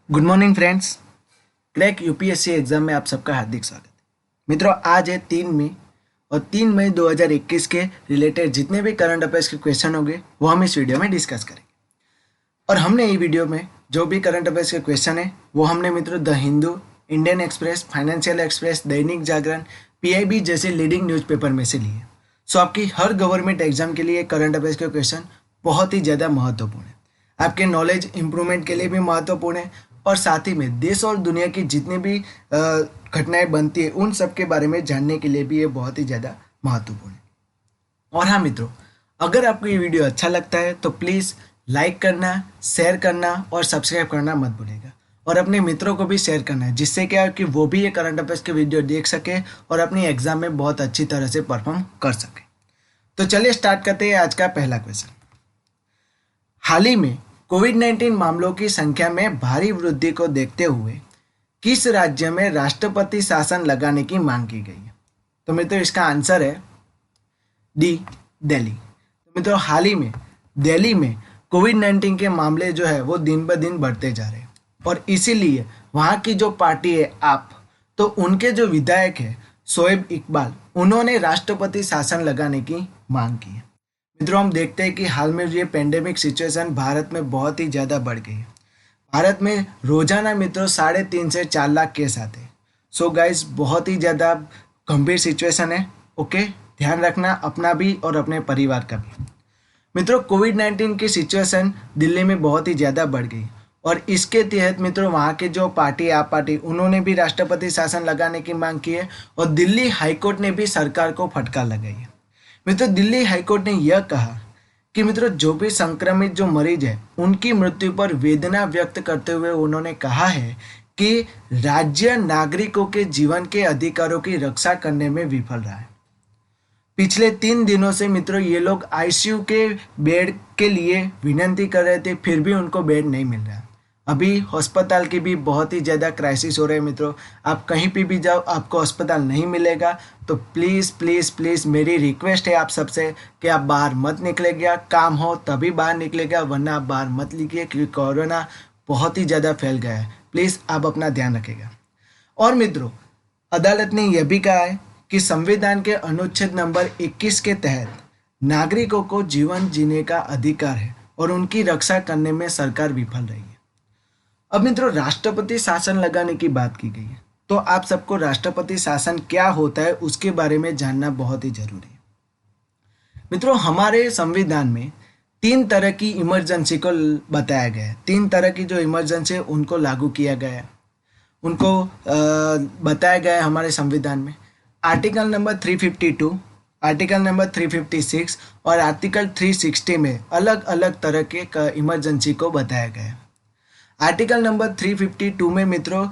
Good morning friends. Crack UPSC exam में आप सबका हार्दिक स्वागत है। मित्रों, आज है 3 मई और 3 मई 2021 के रिलेटेड जितने भी करंट अफेयर्स के क्वेश्चन होंगे वो हम इस वीडियो में डिस्कस करेंगे। और हमने ये वीडियो में जो भी करंट अफेयर्स के क्वेश्चन है वो हमने मित्रों the Hindu, Indian express, financial express, Dainik Jagran, PIB जैसे लीडिंग न्यूज़पेपर में से लिए। सो आपकी हर गवर्नमेंट एग्जाम के लिए करंट अफेयर्स के क्वेश्चन बहुत ही ज़्यादा महत्वपूर्ण है, आपके नॉलेज इंप्रूवमेंट के लिए भी महत्वपूर्ण है और साथ ही में देश और दुनिया की जितनी भी घटनाएं बनती है उन सब के बारे में जानने के लिए भी ये बहुत ही ज़्यादा महत्वपूर्ण है। और हाँ मित्रों, अगर आपको ये वीडियो अच्छा लगता है तो प्लीज़ लाइक करना, शेयर करना और सब्सक्राइब करना मत भूलिएगा और अपने मित्रों को भी शेयर करना है, जिससे क्या है कि वो भी ये करंट अफेयर्स के वीडियो देख सके और अपनी एग्जाम में बहुत अच्छी तरह से परफॉर्म कर सके। तो चलिए स्टार्ट करते हैं आज का पहला क्वेश्चन। हाल ही में कोविड-19 मामलों की संख्या में भारी वृद्धि को देखते हुए किस राज्य में राष्ट्रपति शासन लगाने की मांग की गई है? तो मित्रों इसका आंसर है डी, दिल्ली। तो मित्रों हाल ही में दिल्ली में कोविड-19 के मामले जो है वो दिन ब दिन बढ़ते जा रहे हैं और इसीलिए वहाँ की जो पार्टी है आप, तो उनके जो विधायक है शोएब इकबाल, उन्होंने राष्ट्रपति शासन लगाने की मांग की है। मित्रों हम देखते हैं कि हाल में ये पेंडेमिक सिचुएशन भारत में बहुत ही ज़्यादा बढ़ गई है। भारत में रोजाना मित्रों 3.5 से 4 लाख केस आते हैं। सो गाइस बहुत ही ज़्यादा गंभीर सिचुएशन है। ओके, ध्यान रखना अपना भी और अपने परिवार का भी। मित्रों कोविड-19 की सिचुएशन दिल्ली में बहुत ही ज़्यादा बढ़ गई और इसके तहत मित्रों वहाँ के जो पार्टी आप पार्टी, उन्होंने भी राष्ट्रपति शासन लगाने की मांग की है और दिल्ली हाईकोर्ट ने भी सरकार को फटकार लगाई है। मित्रों दिल्ली हाईकोर्ट ने यह कहा कि मित्रों जो भी संक्रमित जो मरीज है उनकी मृत्यु पर वेदना व्यक्त करते हुए उन्होंने कहा है कि राज्य नागरिकों के जीवन के अधिकारों की रक्षा करने में विफल रहा है। पिछले 3 दिनों से मित्रों ये लोग आईसीयू के बेड के लिए विनती कर रहे थे, फिर भी उनको बेड नहीं मिल रहा। अभी अस्पताल की भी बहुत ही ज़्यादा क्राइसिस हो रहे हैं। मित्रों आप कहीं पे भी जाओ आपको अस्पताल नहीं मिलेगा, तो प्लीज़ प्लीज़ प्लीज़ मेरी रिक्वेस्ट है आप सबसे कि आप बाहर मत निकलेगा, काम हो तभी बाहर निकलेगा, वरना आप बाहर मत निकलिए क्योंकि कोरोना बहुत ही ज़्यादा फैल गया है। प्लीज़ आप अपना ध्यान रखिएगा। और मित्रों अदालत ने यह भी कहा है कि संविधान के अनुच्छेद नंबर 21 के तहत नागरिकों को जीवन जीने का अधिकार है और उनकी रक्षा करने में सरकार विफल रही है। अब मित्रों राष्ट्रपति शासन लगाने की बात की गई है, तो आप सबको राष्ट्रपति शासन क्या होता है उसके बारे में जानना बहुत ही जरूरी है। मित्रों हमारे संविधान में 3 तरह की इमरजेंसी को बताया गया है। 3 तरह की जो इमरजेंसी है उनको लागू किया गया है, उनको बताया गया है हमारे संविधान में। आर्टिकल नंबर 352, आर्टिकल नंबर 356 और आर्टिकल 360 में अलग अलग तरह के इमरजेंसी को बताया गया है। आर्टिकल नंबर 352 में मित्रों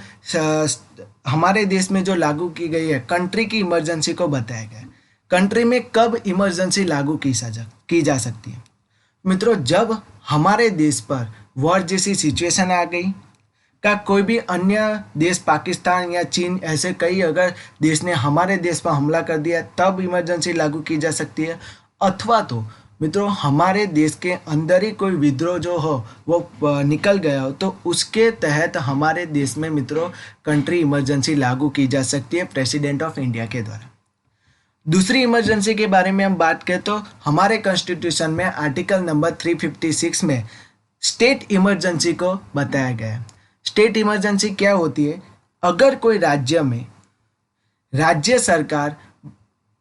हमारे देश में जो लागू की गई है कंट्री की इमरजेंसी को बताया गया है। कंट्री में कब इमरजेंसी लागू की जा सकती है? मित्रों जब हमारे देश पर वॉर जैसी सिचुएशन आ गई, का कोई भी अन्य देश पाकिस्तान या चीन ऐसे कई अगर देश ने हमारे देश पर हमला कर दिया तब इमरजेंसी लागू की जा सकती है। अथवा तो मित्रों हमारे देश के अंदर ही कोई विद्रोह जो हो वो निकल गया हो तो उसके तहत हमारे देश में मित्रों कंट्री इमरजेंसी लागू की जा सकती है प्रेसिडेंट ऑफ इंडिया के द्वारा। दूसरी इमरजेंसी के बारे में हम बात करें तो हमारे कॉन्स्टिट्यूशन में आर्टिकल नंबर 356 में स्टेट इमरजेंसी को बताया गया है। स्टेट इमरजेंसी क्या होती है? अगर कोई राज्य में राज्य सरकार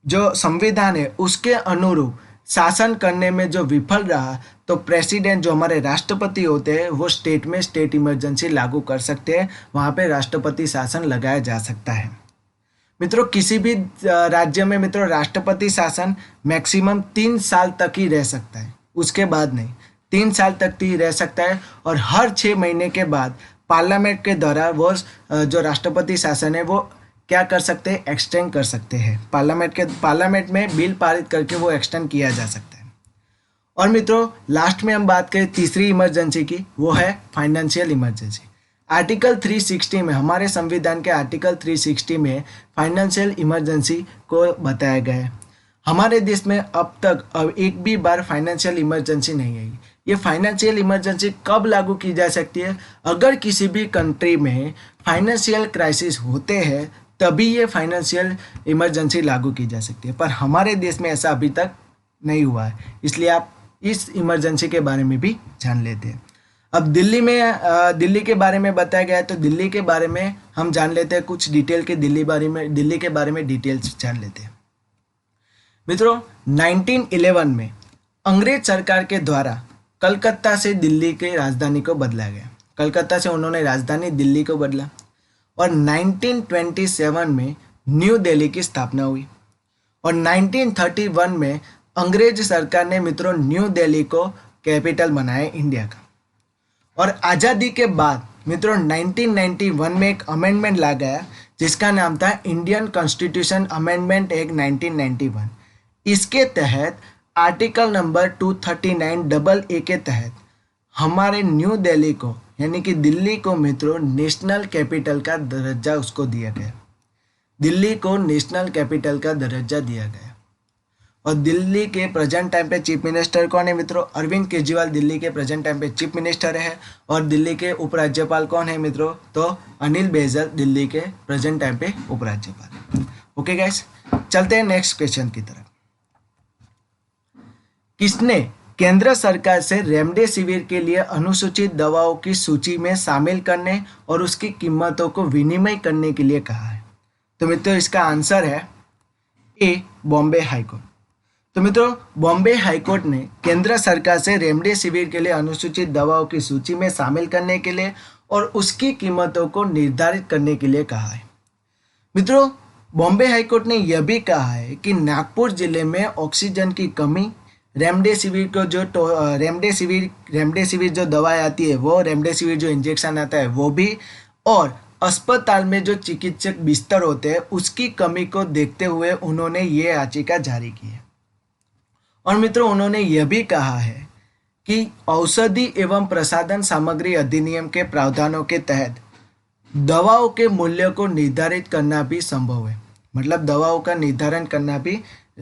जो संविधान है उसके अनुरूप शासन करने में जो विफल रहा तो प्रेसिडेंट जो हमारे राष्ट्रपति होते हैं वो स्टेट में स्टेट इमरजेंसी लागू कर सकते हैं, वहाँ पे राष्ट्रपति शासन लगाया जा सकता है। मित्रों किसी भी राज्य में मित्रों राष्ट्रपति शासन मैक्सिमम 3 साल तक ही रह सकता है, उसके बाद नहीं। 3 साल तक ही रह सकता है और हर 6 महीने के बाद पार्लियामेंट के द्वारा वो जो राष्ट्रपति शासन है वो क्या कर सकते हैं, एक्सटेंड कर सकते हैं। पार्लियामेंट में बिल पारित करके वो एक्सटेंड किया जा सकता है। और मित्रों लास्ट में हम बात करें तीसरी इमरजेंसी की, वो है फाइनेंशियल इमरजेंसी। आर्टिकल 360 में हमारे संविधान के आर्टिकल 360 में फाइनेंशियल इमरजेंसी को बताया गया है। हमारे देश में अब तक एक भी बार फाइनेंशियल इमरजेंसी नहीं आई, ये फाइनेंशियल इमरजेंसी कब लागू की जा सकती है? अगर किसी भी कंट्री में फाइनेंशियल क्राइसिस होते हैं तभी ये फाइनेंशियल इमरजेंसी लागू की जा सकती है, पर हमारे देश में ऐसा अभी तक नहीं हुआ है, इसलिए आप इस इमरजेंसी के बारे में भी जान लेते हैं। अब दिल्ली के बारे में बताया गया है, तो दिल्ली के बारे में हम जान लेते हैं कुछ डिटेल के दिल्ली के बारे में डिटेल्स जान लेते हैं। मित्रों, 1911 में अंग्रेज सरकार के द्वारा कलकत्ता से दिल्ली के राजधानी को बदला गया। कलकत्ता से उन्होंने राजधानी दिल्ली को बदला और 1927 में न्यू दिल्ली की स्थापना हुई और 1931 में अंग्रेज सरकार ने मित्रों न्यू दिल्ली को कैपिटल बनाया इंडिया का। और आज़ादी के बाद मित्रों 1991 में एक अमेंडमेंट ला गया जिसका नाम था इंडियन कॉन्स्टिट्यूशन अमेंडमेंट एक्ट 1991। इसके तहत आर्टिकल नंबर 239 के तहत हमारे न्यू दिल्ली को यानी कि दिल्ली को मित्रों नेशनल कैपिटल का दर्जा उसको दिया गया। दिल्ली को नेशनल कैपिटल का दर्जा दिया गया। और दिल्ली के प्रेजेंट टाइम पे चीफ मिनिस्टर कौन है मित्रों? अरविंद केजरीवाल दिल्ली के प्रेजेंट टाइम पे चीफ मिनिस्टर है। और दिल्ली के उपराज्यपाल कौन है मित्रों? तो अनिल बैजल दिल्ली के प्रेजेंट टाइम पे उपराज्यपाल। ओके गाइस, चलते हैं नेक्स्ट क्वेश्चन की तरफ। किसने केंद्र सरकार से रेमडेसिविर के लिए अनुसूचित दवाओं की सूची में शामिल करने और उसकी कीमतों को विनिमय करने के लिए कहा है? तो मित्रों इसका आंसर है ए, बॉम्बे हाईकोर्ट। तो मित्रों बॉम्बे हाईकोर्ट ने केंद्र सरकार से रेमडेसिविर के लिए अनुसूचित दवाओं की सूची में शामिल करने के लिए और उसकी कीमतों को निर्धारित करने के लिए कहा है। मित्रों बॉम्बे हाईकोर्ट ने यह भी कहा है कि नागपुर जिले में ऑक्सीजन की कमी, रेमडेसिविर को जो रेमडेसिविर जो दवाएं आती है वो, रेमडेसिविर जो इंजेक्शन आता है वो भी, और अस्पताल में जो चिकित्सक बिस्तर होते हैं उसकी कमी को देखते हुए उन्होंने ये याचिका जारी की है। और मित्रों उन्होंने यह भी कहा है कि औषधि एवं प्रसाधन सामग्री अधिनियम के प्रावधानों के तहत दवाओं के मूल्य को निर्धारित करना भी संभव है, मतलब दवाओं का निर्धारण करना भी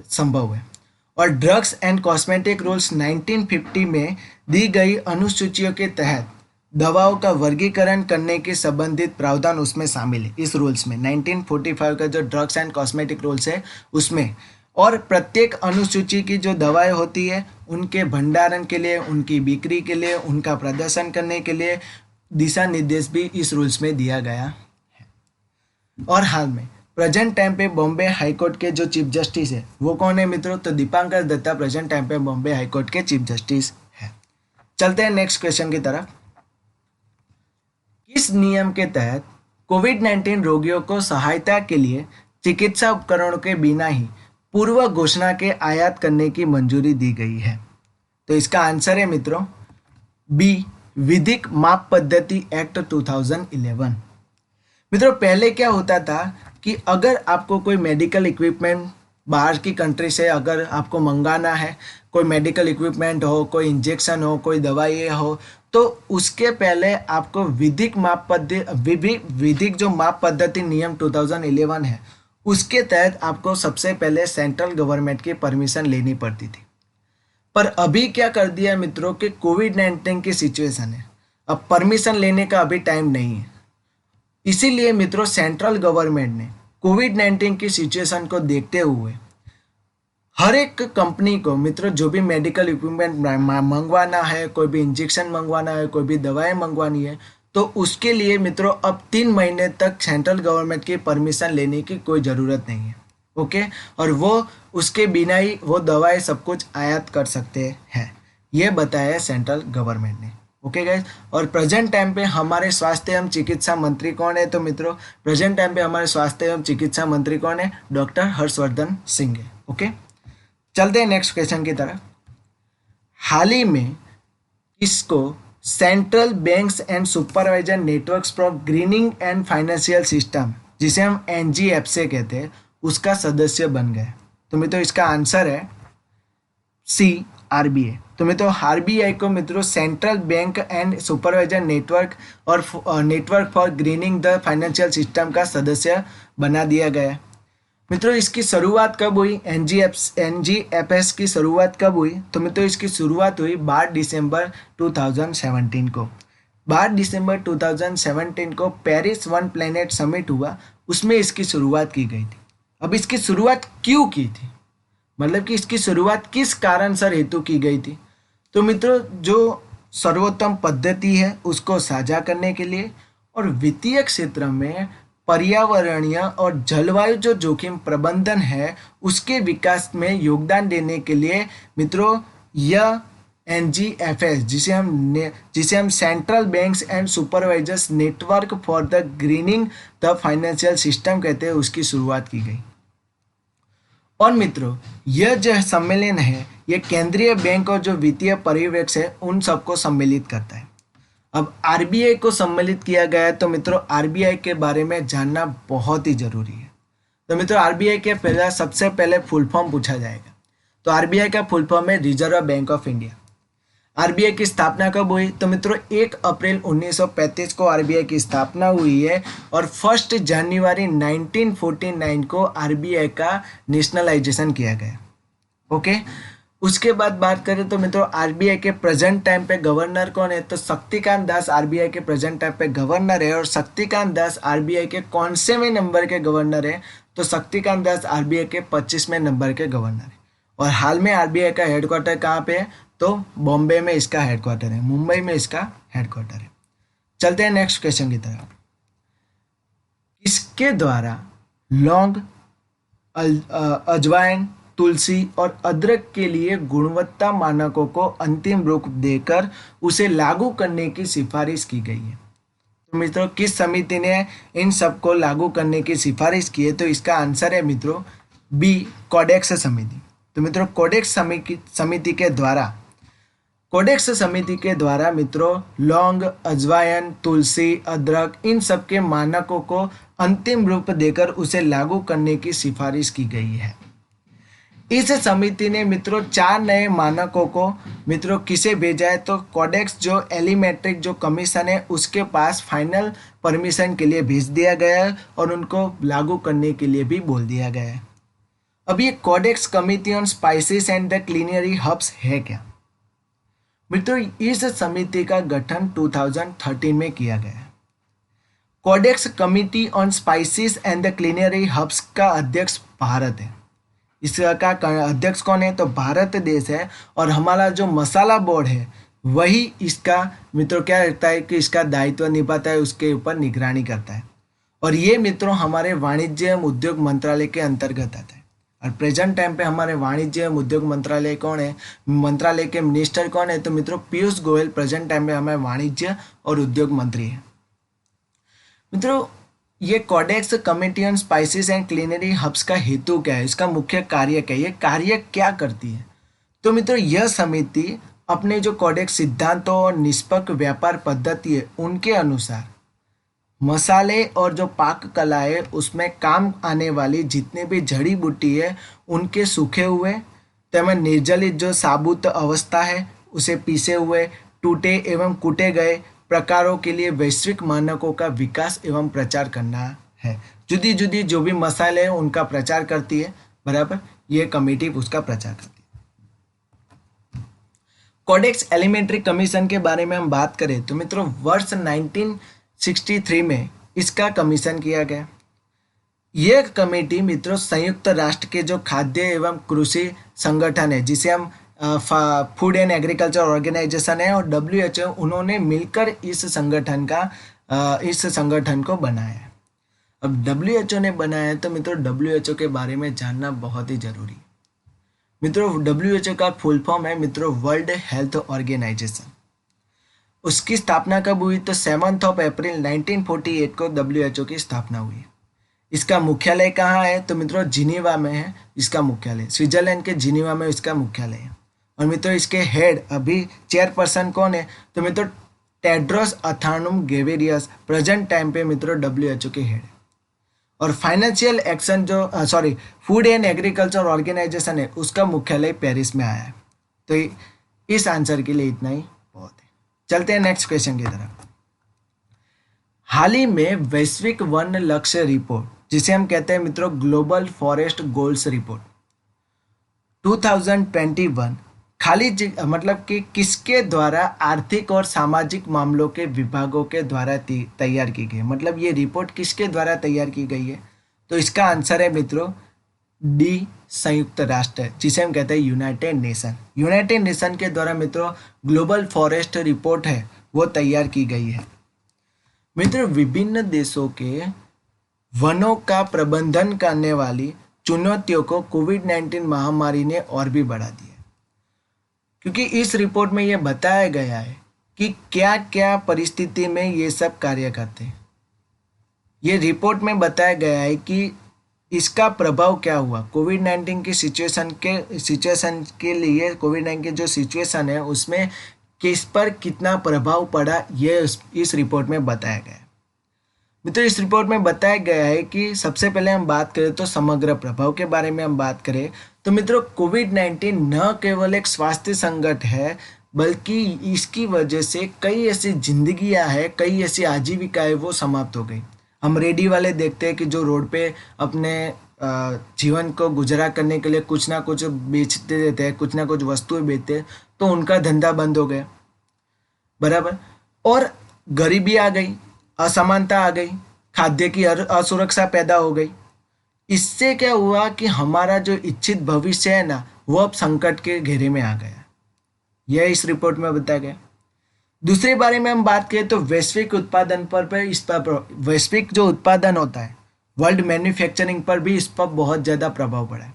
संभव है। और ड्रग्स एंड कॉस्मेटिक रूल्स 1950 में दी गई अनुसूचियों के तहत दवाओं का वर्गीकरण करने के संबंधित प्रावधान उसमें शामिल है। इस रूल्स में 1945 का जो ड्रग्स एंड कॉस्मेटिक रूल्स है उसमें, और प्रत्येक अनुसूची की जो दवाएं होती है उनके भंडारण के लिए, उनकी बिक्री के लिए, उनका प्रदर्शन करने के लिए दिशा निर्देश भी इस रूल्स में दिया गया है। और हाल में प्रेजेंट टाइम पे बॉम्बे हाईकोर्ट के जो चीफ जस्टिस है वो कौन है मित्रों? तो दीपांकर दत्ता प्रेजेंट टाइम पे बॉम्बे हाईकोर्ट के चीफ जस्टिस है। चलते हैं नेक्स्ट क्वेश्चन की तरफ। किस नियम के तहत कोविड-19 रोगियों को सहायता के लिए चिकित्सा उपकरणों के बिना ही पूर्व घोषणा के आयात करने की मंजूरी दी गई है? तो इसका आंसर है मित्रों बी, विधिक माप पद्धति एक्ट 2011। मित्रों पहले क्या होता था कि अगर आपको कोई मेडिकल इक्विपमेंट बाहर की कंट्री से अगर आपको मंगाना है, कोई मेडिकल इक्विपमेंट हो, कोई इंजेक्शन हो, कोई दवाई हो, तो उसके पहले आपको विधिक जो माप पद्धति नियम 2011 है उसके तहत आपको सबसे पहले सेंट्रल गवर्नमेंट की परमिशन लेनी पड़ती थी। पर अभी क्या कर दिया मित्रों कि कोविड-19 की सिचुएशन है, अब परमिशन लेने का अभी टाइम नहीं है। इसीलिए मित्रों सेंट्रल गवर्नमेंट ने कोविड-19 की सिचुएशन को देखते हुए हर एक कंपनी को मित्रों जो भी मेडिकल इक्विपमेंट मंगवाना है, कोई भी इंजेक्शन मंगवाना है, कोई भी दवाएं मंगवानी है, तो उसके लिए मित्रों अब 3 महीने तक सेंट्रल गवर्नमेंट की परमिशन लेने की कोई ज़रूरत नहीं है। ओके, और वो उसके बिना ही वो दवाएं सब कुछ आयात कर सकते हैं, ये बताया सेंट्रल गवर्नमेंट ने। ओके गाइज, और प्रेजेंट टाइम पे हमारे स्वास्थ्य एवं चिकित्सा मंत्री कौन है? तो मित्रों प्रेजेंट टाइम पे हमारे स्वास्थ्य एवं चिकित्सा मंत्री कौन है? डॉक्टर हर्षवर्धन सिंह है। ओके, चलते हैं नेक्स्ट क्वेश्चन की तरफ। हाल ही में किसको central banks and supervisor networks for grinning and financial system, जिसे हम NGFC कहते हैं, उसका सदस्य बन गए? तो मित्रों इसका आंसर है सी, RBI। तो मित्रों RBI को मित्रों central bank and supervisor network और network for greening the financial system का सदस्य बना दिया गया। मित्रों इसकी शुरुआत कब हुई, एनजीएफएस की शुरुआत कब हुई? तो मित्रों इसकी शुरुआत हुई 12 दिसंबर 2017 को। 12 दिसंबर 2017 को पेरिस वन प्लेनेट समिट हुआ, उसमें इसकी शुरुआत की गई थी। अब इसकी शुरुआत क्यों की थी, मतलब कि इसकी शुरुआत किस कारण सर हेतु की गई थी? तो मित्रों जो सर्वोत्तम पद्धति है उसको साझा करने के लिए और वित्तीय क्षेत्र में पर्यावरणीय और जलवायु जो जोखिम प्रबंधन है उसके विकास में योगदान देने के लिए मित्रों यह एनजीएफएस जिसे हम central banks and supervisors network for the grinning the financial system कहते हैं, उसकी शुरुआत की गई। और मित्रों यह जो सम्मेलन है यह केंद्रीय बैंक और जो वित्तीय पर्यवेक्षक है उन सबको सम्मिलित करता है। अब आरबीआई को सम्मिलित किया गया है, तो मित्रों आरबीआई के बारे में जानना बहुत ही जरूरी है। तो मित्रों आरबीआई के सबसे पहले फुल फॉर्म पूछा जाएगा, तो आरबीआई का फुल फॉर्म है reserve bank of India. RBI की स्थापना कब हुई? तो मित्रों 1 अप्रैल 1935 को आरबीआई की स्थापना हुई है और 1 जनवरी 1949 को आरबीआई का नेशनलाइजेशन किया गया। ओके, उसके बाद बात करें तो मित्रों आरबीआई के प्रेजेंट टाइम पे गवर्नर कौन है? तो शक्तिकांत दास आरबीआई के प्रेजेंट टाइम पे गवर्नर है। और शक्तिकांत दास आरबीआई के कौन-से नंबर के गवर्नर है? तो शक्तिकांत दास आरबीआई के 25वें नंबर के गवर्नर है। और हाल में आरबीआई का हेडक्वार्टर कहाँ पे है? तो बॉम्बे में इसका हेडक्वार्टर है, मुंबई में इसका हेडक्वार्टर है। चलते हैं नेक्स्ट क्वेश्चन की तरफ। इसके द्वारा लौंग, अजवाइन, तुलसी और अदरक के लिए गुणवत्ता मानकों को अंतिम रूप देकर उसे लागू करने की सिफारिश की गई है। तो मित्रों किस समिति ने इन सबको लागू करने की सिफारिश की है? तो इसका आंसर है मित्रों बी, कोडेक्स समिति। तो मित्रों कोडेक्स समिति के द्वारा मित्रों लौंग, अजवाइन, तुलसी, अदरक इन सब के मानकों को अंतिम रूप देकर उसे लागू करने की सिफारिश की गई है। इस समिति ने मित्रों 4 नए मानकों को मित्रों किसे भेजा है? तो कोडेक्स जो एलिमेंट्रिक जो कमीशन है उसके पास फाइनल परमिशन के लिए भेज दिया गया है और उनको लागू करने के लिए भी बोल दिया गया है। अब ये codex committee on spices and the culinary herbs है क्या? मित्रों इस समिति का गठन 2013 में किया गया है। Codex committee on spices and the culinary herbs का अध्यक्ष भारत है। इसका अध्यक्ष कौन है? तो भारत देश है। और हमारा जो मसाला बोर्ड है वही इसका मित्रों क्या रहता है कि इसका दायित्व निभाता है, उसके ऊपर निगरानी करता है। और ये मित्रों हमारे वाणिज्य एवं उद्योग मंत्रालय के अंतर्गत आता है। और प्रेजेंट टाइम पे हमारे वाणिज्य एवं उद्योग मंत्रालय कौन है? मंत्रालय के मिनिस्टर कौन है? तो मित्रों पीयूष गोयल प्रेजेंट टाइम पे हमारे वाणिज्य और उद्योग मंत्री है। मित्रों ये codex committee on spices and culinary herbs का हेतु क्या है? इसका मुख्य कार्य क्या है? ये कार्य क्या करती है? तो मित्रों यह समिति अपने जो कोडेक्स सिद्धांतों और निष्पक्ष व्यापार पद्धति है उनके अनुसार मसाले और जो पाक कला है उसमें काम आने वाली जितने भी जड़ी बूटी है उनके सूखे हुए तथा निर्जलित जो साबुत अवस्था है उसे पीसे हुए, टूटे एवं कूटे गए प्रकारों के लिए वैश्विक मानकों का विकास एवं प्रचार करना है। जुदी जुदी जो भी मसाले हैं उनका प्रचार करती है, बराबर, ये कमेटी उसका प्रचार करती है। कोडेक्स एलिमेंट्री कमीशन के बारे में हम बात करें तो मित्रों वर्ष 1963 में इसका कमीशन किया गया। यह कमेटी मित्रों संयुक्त राष्ट्र के जो खाद्य एवं कृषि संगठन है जिसे हम फूड एंड एग्रीकल्चर ऑर्गेनाइजेशन है और WHO उन्होंने मिलकर इस संगठन को बनाया है। अब WHO ने बनाया है तो मित्रों WHO के बारे में जानना बहुत ही जरूरी है। मित्रों WHO का फुल फॉर्म है मित्रों वर्ल्ड हेल्थ ऑर्गेनाइजेशन। उसकी स्थापना कब हुई? तो 7 अप्रैल 1948 को WHO की स्थापना हुई है। इसका मुख्यालय कहाँ है? तो मित्रों जिनीवा में है इसका मुख्यालय, स्विट्जरलैंड के जिनीवा में इसका मुख्यालय है। और मित्रों इसके हेड अभी चेयरपर्सन कौन है? तो मित्रों टेड्रोस अथानम गेब्रेयेसस प्रेजेंट टाइम पे मित्रों WHO के हेड है। और फाइनेंशियल एक्शन जो फूड एंड एग्रीकल्चर ऑर्गेनाइजेशन है उसका मुख्यालय पेरिस में आया है। तो इस आंसर के लिए इतना ही बहुत है। चलते हैं नेक्स्ट क्वेश्चन की तरफ। हाल ही में वैश्विक वन लक्ष्य रिपोर्ट जिसे हम कहते हैं मित्रों ग्लोबल फॉरेस्ट गोल्स रिपोर्ट 2021 मतलब कि किसके द्वारा आर्थिक और सामाजिक मामलों के विभागों के द्वारा तैयार की गई, मतलब ये रिपोर्ट किसके द्वारा तैयार की गई है? तो इसका आंसर है मित्रों डी, संयुक्त राष्ट्र, जिसे हम कहते हैं यूनाइटेड नेशन। यूनाइटेड नेशन के द्वारा मित्रों ग्लोबल फॉरेस्ट रिपोर्ट है वो तैयार की गई है। मित्रों विभिन्न देशों के वनों का प्रबंधन करने वाली चुनौतियों को कोविड-19 महामारी ने और भी बढ़ा दिया, क्योंकि इस रिपोर्ट में यह बताया गया है कि क्या क्या परिस्थिति में ये सब कार्य करते हैं। ये रिपोर्ट में बताया गया है कि इसका प्रभाव क्या हुआ कोविड-19 की सिचुएशन के लिए, कोविड-19 की जो सिचुएशन है उसमें किस पर कितना प्रभाव पड़ा, ये इस रिपोर्ट में बताया गया है। मित्रों इस रिपोर्ट में बताया गया है कि सबसे पहले हम बात करें तो समग्र प्रभाव के बारे में हम बात करें तो मित्रों कोविड-19 न केवल एक स्वास्थ्य संकट है, बल्कि इसकी वजह से कई ऐसी जिंदगियां हैं, कई ऐसी आजीविकाएं वो समाप्त हो गई। हम रेडी वाले देखते हैं कि जो रोड पे अपने जीवन को गुजारा करने के लिए कुछ ना कुछ बेचते रहते हैं, कुछ ना कुछ वस्तुएं बेचते हैं, तो उनका धंधा बंद हो गया, बराबर। और गरीबी आ गई, असमानता आ गई, खाद्य की असुरक्षा पैदा हो गई। इससे क्या हुआ कि हमारा जो इच्छित भविष्य है ना वो अब संकट के घेरे में आ गया। यह इस रिपोर्ट में बताया गया। दूसरे बारे में हम बात करें तो वैश्विक उत्पादन वैश्विक जो उत्पादन होता है, वर्ल्ड मैन्युफैक्चरिंग पर भी इस पर बहुत ज़्यादा प्रभाव पड़ा है।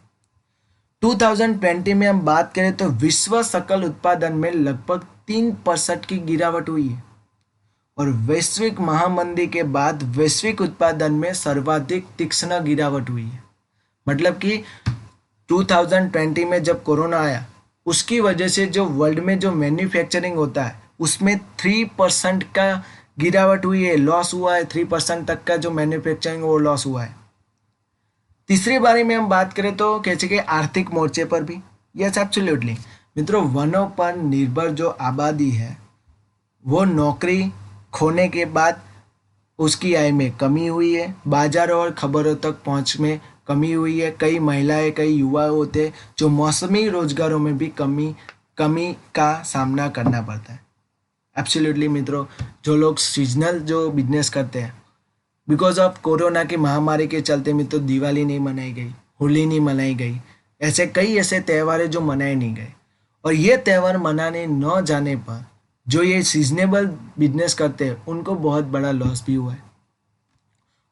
2020 में हम बात करें तो विश्व सकल उत्पादन में लगभग 3% की गिरावट हुई है, और वैश्विक महामंदी के बाद वैश्विक उत्पादन में सर्वाधिक तीक्ष्ण गिरावट हुई है। मतलब कि 2020 में जब कोरोना आया उसकी वजह से जो वर्ल्ड में जो मैन्युफैक्चरिंग होता है उसमें 3% का गिरावट हुई है, लॉस हुआ है। 3% तक का जो मैन्युफैक्चरिंग वो लॉस हुआ है। तीसरे बारे में हम बात करें तो कैसे कि आर्थिक मोर्चे पर भी, यस एब्सोल्युटली मित्रों, वनों पर निर्भर जो आबादी है वो नौकरी खोने के बाद उसकी आय में कमी हुई है, बाजारों और खबरों तक पहुंच में कमी हुई है। कई महिलाएं, कई युवा होते जो मौसमी रोजगारों में भी कमी का सामना करना पड़ता है। एब्सोल्युटली मित्रों, जो लोग सीजनल जो बिजनेस करते हैं, बिकॉज ऑफ कोरोना की महामारी के चलते मित्रों दिवाली नहीं मनाई गई, होली नहीं मनाई गई, ऐसे त्यौहार है जो मनाए नहीं गए, और ये त्यौहार मनाने न जाने पर जो ये सीजनेबल बिजनेस करते हैं उनको बहुत बड़ा लॉस भी हुआ है।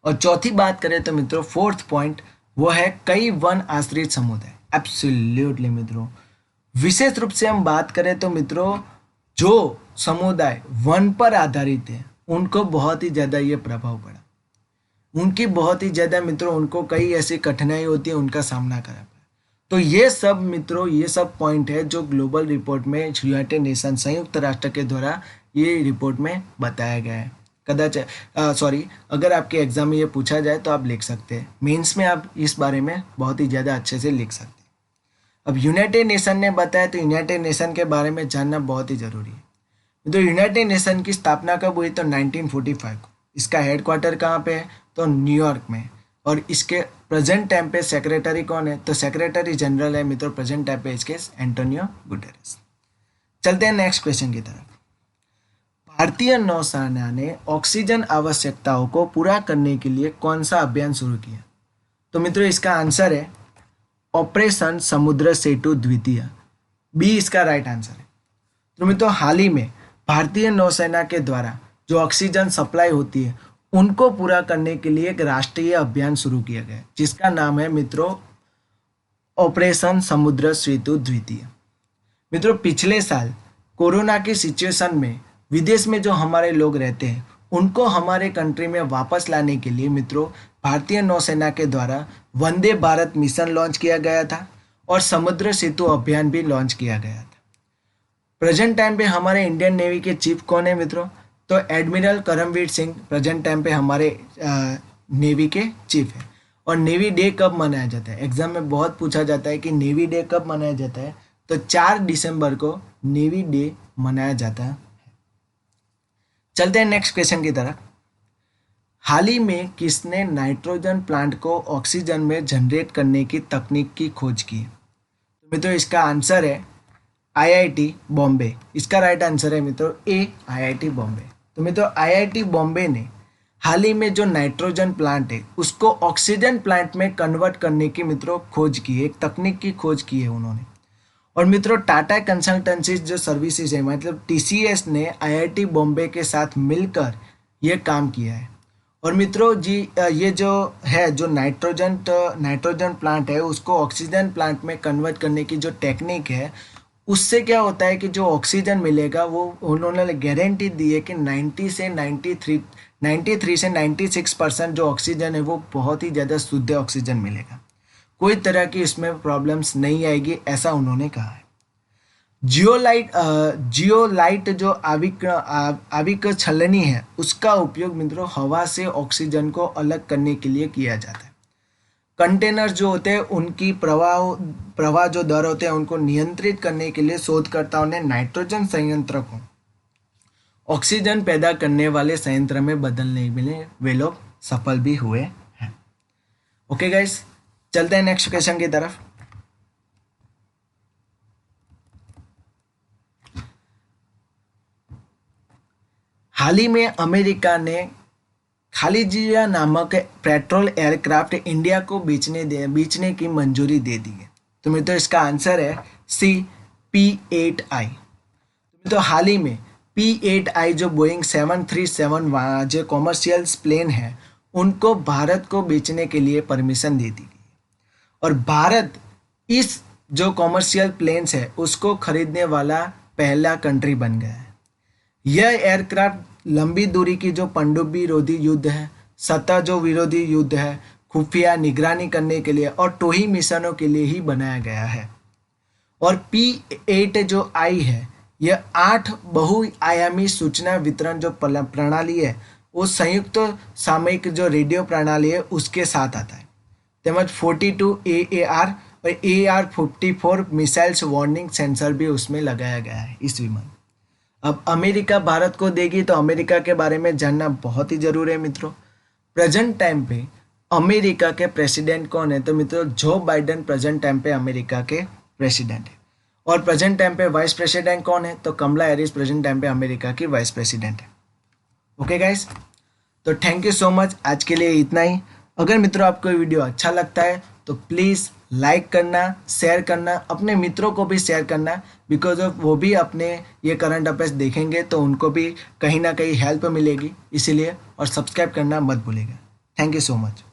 और चौथी बात करें तो मित्रों फोर्थ पॉइंट वो है कई वन आश्रित समुदाय। एब्सोल्युटली मित्रों, विशेष रूप से हम बात करें तो मित्रों जो समुदाय वन पर आधारित है उनको बहुत ही ज़्यादा ये प्रभाव पड़ा, उनकी बहुत ही ज़्यादा मित्रों उनको कई ऐसी कठिनाई होती है, उनका सामना करना पड़ा। तो ये सब मित्रों, ये सब पॉइंट है जो ग्लोबल रिपोर्ट में यूनाइटेड नेशन संयुक्त राष्ट्र के द्वारा ये रिपोर्ट में बताया गया है। अगर आपके एग्जाम में ये पूछा जाए तो आप लिख सकते हैं, मेंस में आप इस बारे में बहुत ही ज़्यादा अच्छे से लिख सकते हैं। अब यूनाइटेड नेशन ने बताया तो यूनाइटेड नेशन के बारे में जानना बहुत ही ज़रूरी है। तो यूनाइटेड नेशन की स्थापना कब हुई? तो 1945 को। इसका हेडक्वार्टर कहाँ पे है? तो न्यूयॉर्क में। और इसके प्रेजेंट टाइम पे सेक्रेटरी कौन है? तो सेक्रेटरी जनरल है मित्रों प्रेजेंट टाइम पे इसके एंटोनियो गुटेरेस। चलते हैं नेक्स्ट क्वेश्चन की तरफ। भारतीय नौसेना ने ऑक्सीजन आवश्यकताओं को पूरा करने के लिए कौन सा अभियान शुरू किया? तो मित्रों इसका आंसर है ऑपरेशन समुद्र सेतु द्वितीय, बी इसका राइट आंसर है। तो मित्रों हाल ही में भारतीय नौसेना के द्वारा जो ऑक्सीजन सप्लाई होती है उनको पूरा करने के लिए एक राष्ट्रीय अभियान शुरू किया गया जिसका नाम है मित्रों ऑपरेशन समुद्र सेतु द्वितीय। मित्रों पिछले साल कोरोना की सिचुएशन में विदेश में जो हमारे लोग रहते हैं उनको हमारे कंट्री में वापस लाने के लिए मित्रों भारतीय नौसेना के द्वारा वंदे भारत मिशन लॉन्च किया गया था और समुद्र सेतु अभियान भी लॉन्च किया गया था। प्रेजेंट टाइम पे हमारे इंडियन नेवी के चीफ कौन है मित्रों? तो admiral Karambir Singh present time पे हमारे नेवी के चीफ है। और नेवी डे कब मनाया जाता है? एग्जाम में बहुत पूछा जाता है कि नेवी डे कब मनाया जाता है? तो 4 दिसंबर को नेवी डे मनाया जाता है। चलते हैं नेक्स्ट क्वेश्चन की तरफ। हाल ही में किसने नाइट्रोजन प्लांट को ऑक्सीजन में जनरेट करने की तकनीक की खोज की? तो मित्रों इसका आंसर है आईआईटी बॉम्बे। इसका राइट आंसर है मित्रों ए, आईआईटी बॉम्बे। तो मित्रों आईआईटी बॉम्बे ने हाल ही में जो नाइट्रोजन प्लांट है उसको ऑक्सीजन प्लांट में कन्वर्ट करने की मित्रों खोज की है, एक तकनीक की खोज की है उन्होंने। और मित्रों टाटा कंसल्टेंसी जो सर्विसेज है मतलब टीसीएस ने आईआईटी बॉम्बे के साथ मिलकर ये काम किया है। और मित्रों जी ये जो है जो नाइट्रोजन प्लांट है उसको ऑक्सीजन प्लांट में कन्वर्ट करने की जो टेक्निक है उससे क्या होता है कि जो ऑक्सीजन मिलेगा वो उन्होंने गारंटी दी है कि 93 से 96% जो ऑक्सीजन है वो बहुत ही ज़्यादा शुद्ध ऑक्सीजन मिलेगा, कोई तरह की इसमें प्रॉब्लम्स नहीं आएगी, ऐसा उन्होंने कहा है। जियोलाइट जो आविक छलनी है उसका उपयोग मित्रों हवा से ऑक्सीजन को अलग करने के लिए किया जाता है। कंटेनर जो होते हैं उनकी प्रवाह जो दर होते हैं उनको नियंत्रित करने के लिए शोधकर्ताओं ने नाइट्रोजन संयंत्र को ऑक्सीजन पैदा करने वाले संयंत्र में बदलने में वे लोग सफल भी हुए हैं। ओके गाइस, चलते हैं नेक्स्ट क्वेश्चन की तरफ। हाल ही में अमेरिका ने खालिजिया नामक पेट्रोल एयरक्राफ्ट इंडिया को बेचने की मंजूरी दे दी है। तो मित्रों इसका आंसर है सी, P8I। तो हाल ही में P8I जो बोइंग 737 जो कॉमर्शियल प्लेन है उनको भारत को बेचने के लिए परमिशन दे दी गई और भारत इस जो कॉमर्शियल प्लेन्स है उसको खरीदने वाला पहला कंट्री बन गया है। यह एयरक्राफ्ट लंबी दूरी की जो पनडुब्बी विरोधी युद्ध है, सतह जो विरोधी युद्ध है, खुफिया निगरानी करने के लिए और टोही मिशनों के लिए ही बनाया गया है। और P8 जो आई है यह 8 बहुआयामी सूचना वितरण जो प्रणाली है वो संयुक्त सामयिक जो रेडियो प्रणाली है उसके साथ आता है। तेमज 42 AAR और AR-54 मिसाइल्स वार्निंग सेंसर भी उसमें लगाया गया है इस विमान। अब अमेरिका भारत को देगी तो अमेरिका के बारे में जानना बहुत ही जरूरी है मित्रों। प्रेजेंट टाइम पे अमेरिका के प्रेसिडेंट कौन है? तो मित्रों जो बाइडेन प्रेजेंट टाइम पे अमेरिका के प्रेसिडेंट है। और प्रेजेंट टाइम पे वाइस प्रेसिडेंट कौन है? तो कमला हैरिस प्रेजेंट टाइम पे अमेरिका की वाइस प्रेसिडेंट है। ओके गाइस, तो थैंक यू सो मच, आज के लिए इतना ही। अगर मित्रों आपको ये वीडियो अच्छा लगता है तो प्लीज़ लाइक करना, शेयर करना, अपने मित्रों को भी शेयर करना, बिकॉज ऑफ वो भी अपने ये करंट अफेयर्स देखेंगे तो उनको भी कहीं ना कहीं हेल्प मिलेगी, इसीलिए। और सब्सक्राइब करना मत भूलिएगा। Thank you so much.